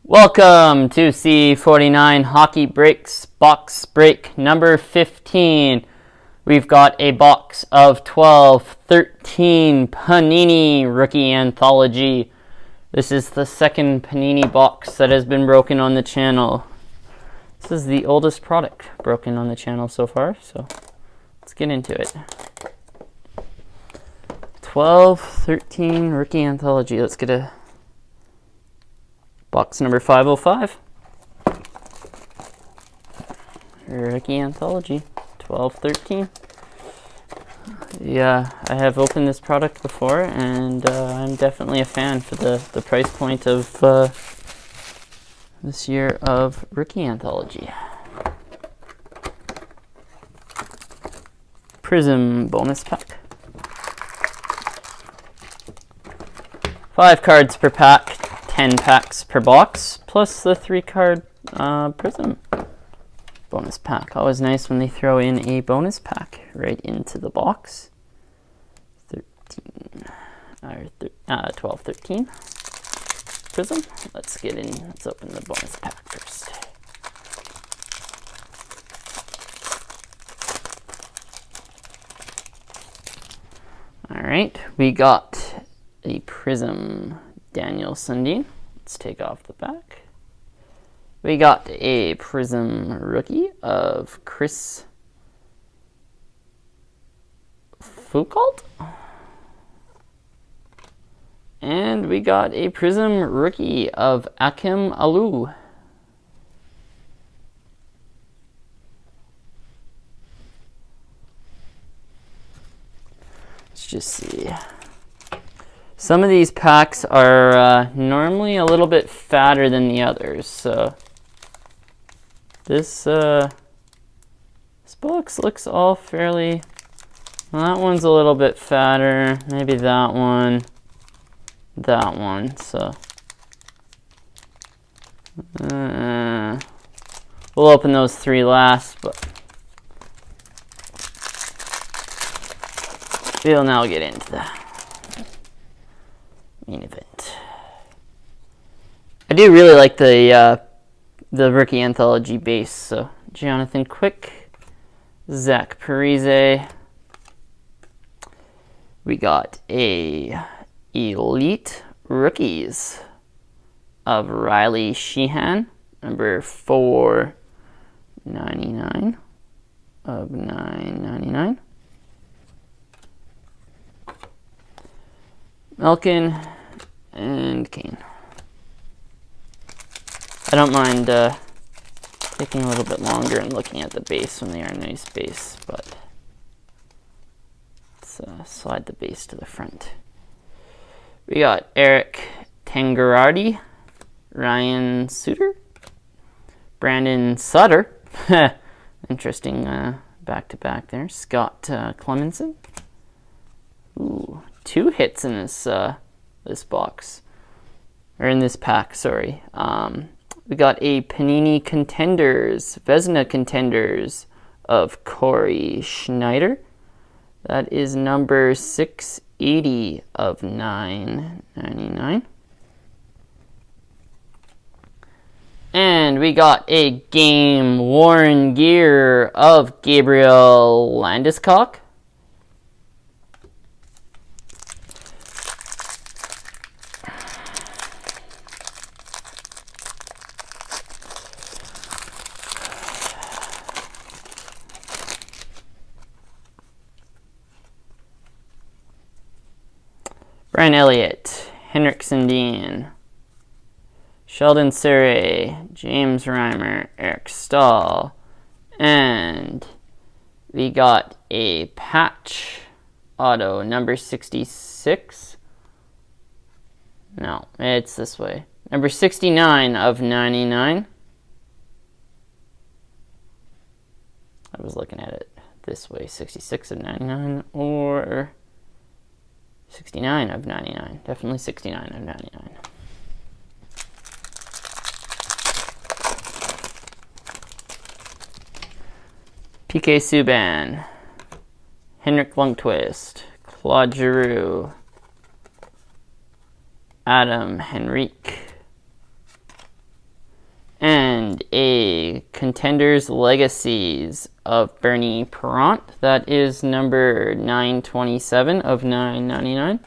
Welcome to C49 Hockey Breaks box break number 15. We've got a box of 12/13 Panini Rookie Anthology. This is the second Panini box that has been broken on the channel. This is the oldest product broken on the channel so far, so let's get into it. 12/13 Rookie Anthology. Let's get a box number 505. Rookie Anthology 12/13. Yeah, I have opened this product before, and I'm definitely a fan for the price point of this year of Rookie Anthology. Prism bonus pack. 5 cards per pack. 10 packs per box, plus the 3-card Prism bonus pack. Always nice when they throw in a bonus pack right into the box. 12/13 Prism. Let's get in. Let's open the bonus pack first. All right, we got a Prism Daniel Sundin. Let's take off the back. We got a Prism rookie of Chris Foucault. And we got a Prism rookie of Akim Alou. Let's just see. Some of these packs are normally a little bit fatter than the others, so this box looks all fairly. Well, that one's a little bit fatter. Maybe that one. So we'll open those 3 last, but we'll now get into the main event. I do really like the Rookie Anthology base. So Jonathan Quick, Zach Parise. We got a Elite Rookies of Riley Sheehan, number 499 of 999. Malkin and Kane. I don't mind taking a little bit longer and looking at the base when they are a nice base, but let's slide the base to the front. We got Eric Tangerardi, Ryan Suter, Brandon Sutter, interesting back-to-back there, Scott Clemenson. Ooh, 2 hits in this this box, or in this pack, sorry. We got a Panini Contenders, Vezina Contenders of Corey Schneider. That is number 680 of 999. And we got a Game Worn Gear of Gabriel Landeskog. Brian Elliott, Henrik Sundin, Sheldon Surrey, James Reimer, Eric Stahl, and we got a patch auto number 66. No, it's this way. Number 69 of 99. I was looking at it this way, 66 of 99, or 69 of 99. Definitely 69 of 99. PK Subban, Henrik Lundqvist, Claude Giroux, Adam Henrique, And a Contenders Legacies of Bernie Perrant. That is number 927 of 999.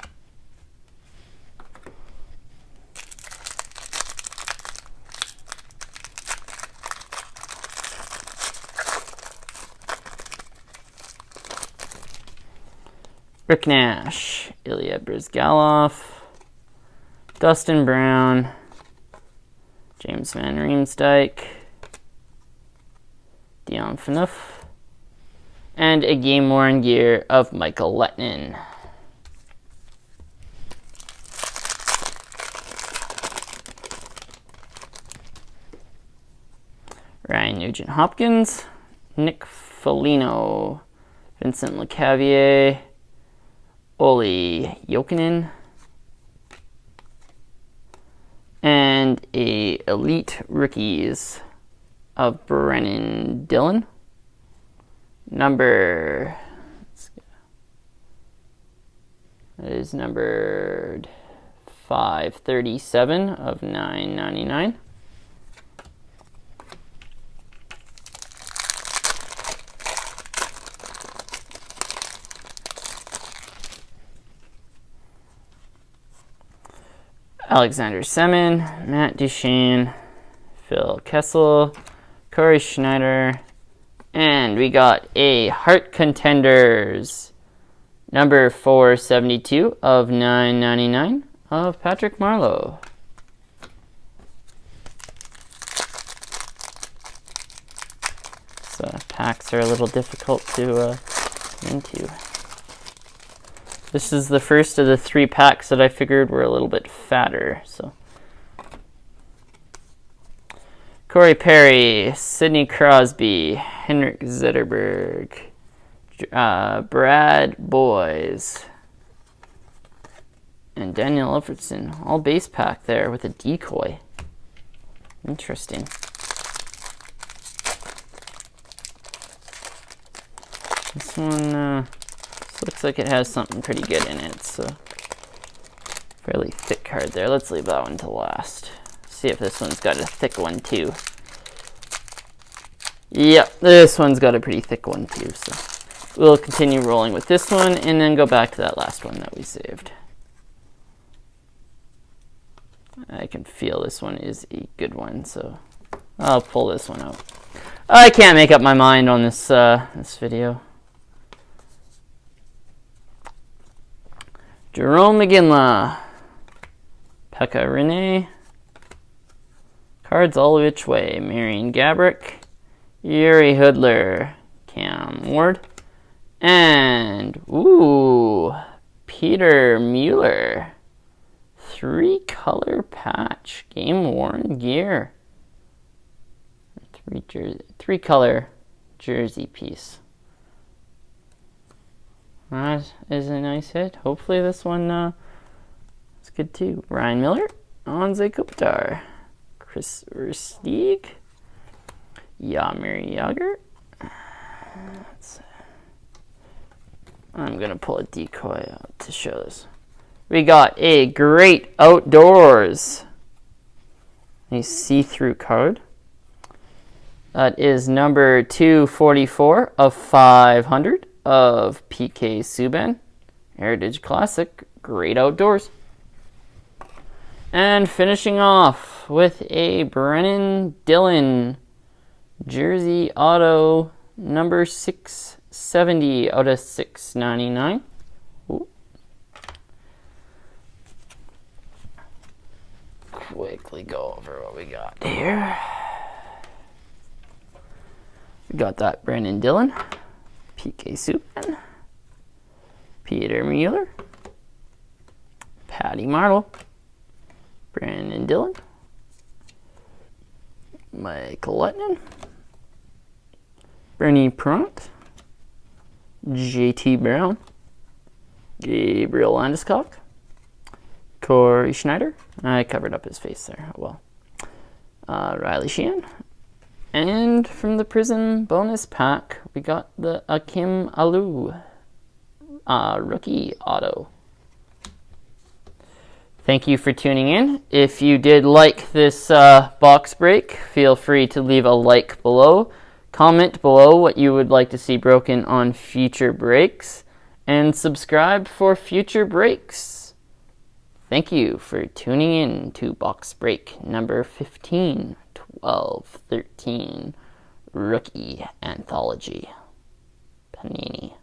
Rick Nash, Ilya Bryzgalov, Dustin Brown, James Van Riemsdyk, Dion Phaneuf, and a game-worn gear of Michael Lettinen. Ryan Nugent-Hopkins, Nick Foligno, Vincent Lecavalier, Olli Jokinen, and a Elite Rookies of Brennan Dillon. That is numbered 537 of 999. Alexander Semin, Matt Duchene, Phil Kessel, Corey Schneider, and we got a Hart Contenders number 472 of 999 of Patrick Marleau. So packs are a little difficult to into. This is the first of the 3 packs that I figured were a little bit fatter. So Corey Perry, Sidney Crosby, Henrik Zetterberg, Brad Boys, and Daniel Alfredson. All base pack there with a decoy. Interesting. This one looks like it has something pretty good in it. It's a fairly thick card there. Let's leave that one to last. See if this one's got a thick one too. Yep, this one's got a pretty thick one too. So we'll continue rolling with this one and then go back to that last one that we saved. I can feel this one is a good one, so I'll pull this one out. I can't make up my mind on this this video. Jerome McGinley, Pekka Rinne, Cards All Which Way, Marian Gaborik, Yuri Hoodler, Cam Ward, and Peter Mueller, 3-color patch, game-worn gear, 3-color jersey piece. That is a nice hit. Hopefully this one is good too. Ryan Miller, Anze Kopitar, Chris Versteeg, Jaromir Jagr. I'm going to pull a decoy out to show this. We got a Great Outdoors, a see-through card. That is number 244 of 500 of PK Subban. Heritage Classic, Great Outdoors. And finishing off with a Brennan Dillon jersey auto number 670 out of 699. Ooh. Quickly go over what we got here. We got that Brennan Dillon, PK Subban, Peter Mueller, Patty Marleau, Brennan Dillon, Michael Lettinen, Bernie Perrant, JT Brown, Gabriel Landeskog, Corey Schneider. I covered up his face there. Oh well. Riley Sheehan. And from the Prism bonus pack, we got the Akim Aliu rookie auto. Thank you for tuning in. If you did like this box break, feel free to leave a like below. Comment below what you would like to see broken on future breaks, and subscribe for future breaks. Thank you for tuning in to box break number 15, 12, 13, Rookie Anthology, Panini.